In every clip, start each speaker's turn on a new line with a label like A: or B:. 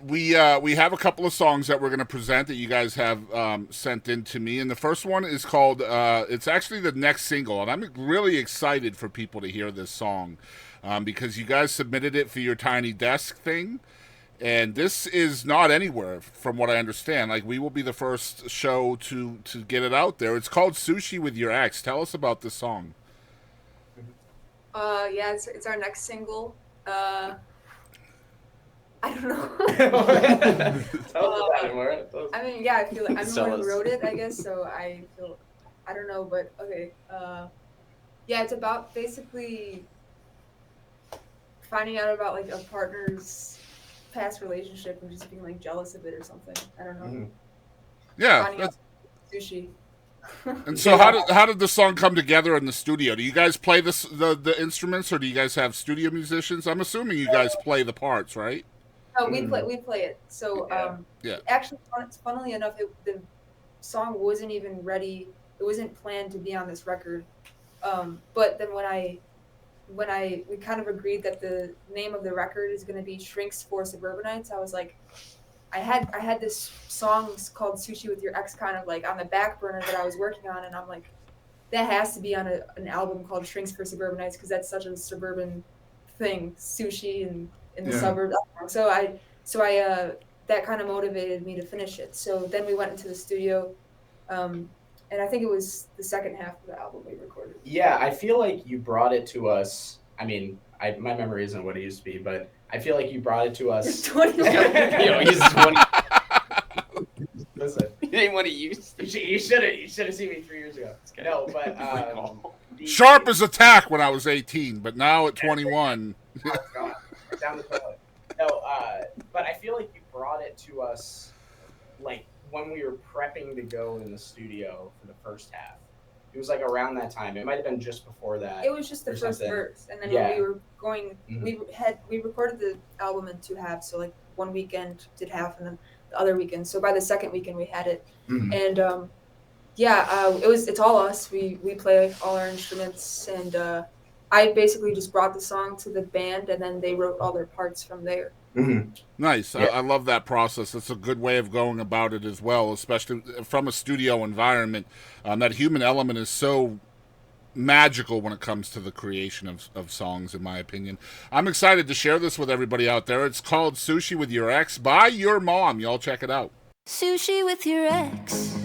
A: we have a couple of songs that we're going to present that you guys have sent in to me, and the first one is called. It's actually the next single, and I'm really excited for people to hear this song because you guys submitted it for your Tiny Desk thing, and this is not anywhere, from what I understand. Like we will be the first show to get it out there. It's called "Sushi with Your Ex." Tell us about this song.
B: Yeah, it's our next single. I don't know.
C: Tell us about it, Maura.
B: I mean, yeah, I feel like I'm the
C: Tell
B: one who
C: us.
B: wrote it, I guess. So I feel, I don't know, but okay. Yeah, it's about basically finding out about like a partner's past relationship and just being like jealous of it or something. I don't know.
C: Mhm.
A: Yeah.
B: Finding out sushi.
A: And so, how did the song come together in the studio? Do you guys play the instruments, or do you guys have studio musicians? I'm assuming you guys play the parts, right?
B: No, we play it. So
C: Yeah.
A: Yeah.
B: actually, funnily enough, the song wasn't even ready. It wasn't planned to be on this record. But then when we kind of agreed that the name of the record is going to be Shrinks for Suburbanites, I was like, I had this song called Sushi with Your Ex kind of like on the back burner that I was working on, and I'm like, that has to be on an album called Shrinks for Suburbanites because that's such a suburban thing, sushi and in the
A: Yeah.
B: suburbs. So I that kind of motivated me to finish it. So then we went into the studio, and I think it was the second half of the album we recorded.
C: Yeah, I feel like you brought it to us. I mean, my memory isn't what it used to be, but I feel like you brought it to us.
B: 21.
C: He's 20. Listen,
D: He ain't what he used to.
C: you should have seen me 3 years ago. No, but
A: Sharp as a tack when I was 18, but now at 21.
C: It's gone. Down the toilet. No, but I feel like you brought it to us like when we were prepping to go in the studio for the first half. It was like around that time. It might have been just before that.
B: It was just the
C: or
B: first
C: something.
B: verse, and then
C: Yeah.
B: when we were going,
C: Mhm.
B: we recorded the album in two halves. So like one weekend did half, and then the other weekend. So by the second weekend we had it,
C: Mhm.
B: and it's all us. We play all our instruments, and I basically just brought the song to the band, and then they wrote all their parts from there.
C: Mhm.
A: Nice.
C: Yeah.
A: I love that process. It's a good way of going about it as well, especially from a studio environment. That human element is so magical when it comes to the creation of songs, in my opinion. I'm excited to share this with everybody out there. It's called Sushi with Your Ex by your mom. Y'all check it out.
E: Sushi with your ex.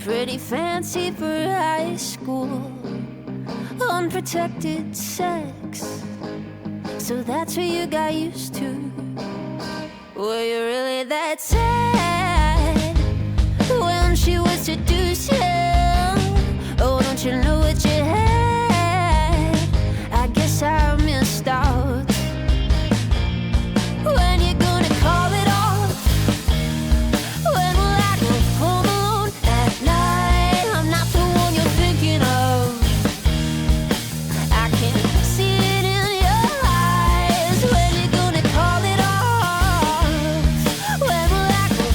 E: Pretty fancy for high school. Unprotected sex. So that's what you got used to. Were you really that sad when she was seducing? Oh, don't you know what you had? I guess I missed out. When you gonna call it off? When will I go home alone at night? I'm not the one you're thinking of. I can see it in your eyes. When you gonna call it off? When will I go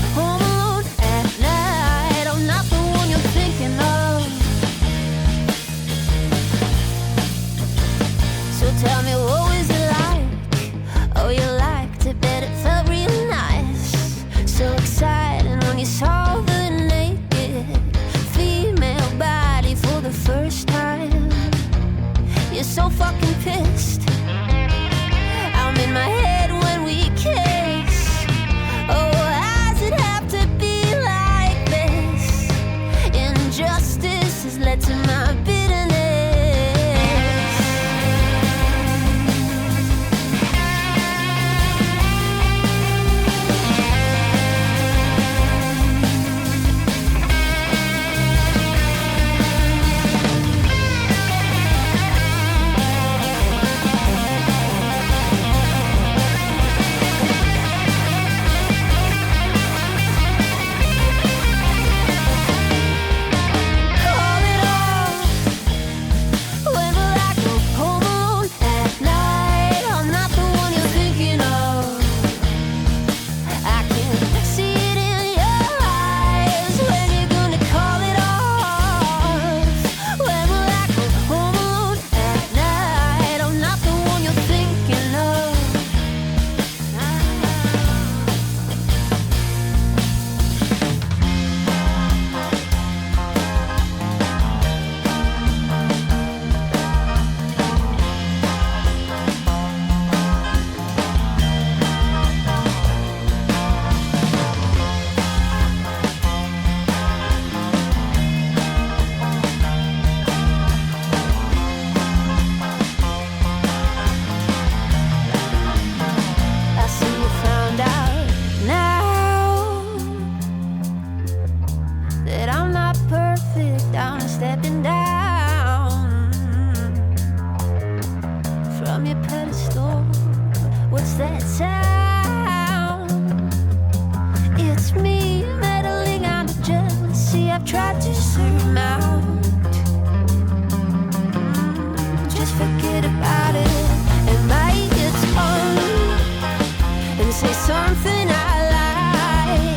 E: something I like.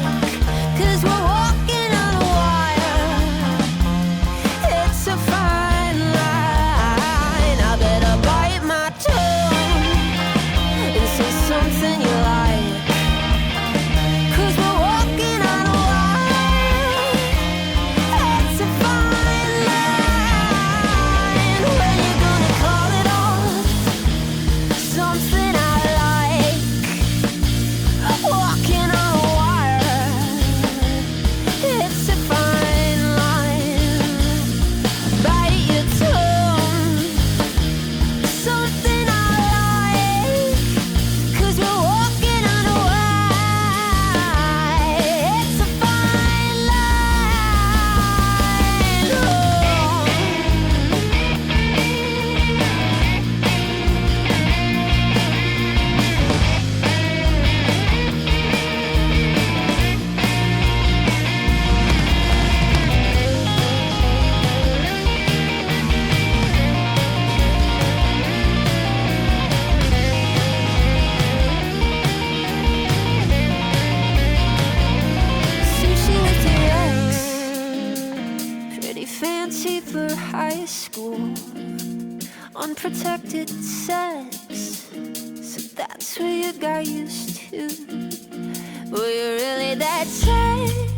E: 'Cause we're walking on a wire. It's a fine line. I better bite my tongue and say something you like. 'Cause we're walking on a wire. It's a fine line. When you gonna call it off? Something I like. Walking on a wire. It's a fine line. Bite your tongue. Something I like. 'Cause we're walking on a wire. It's a fine line. Oh. Sushi with your ex. Pretty fancy for high school. Unprotected sex. So that's what you got used to. Were you really that tight?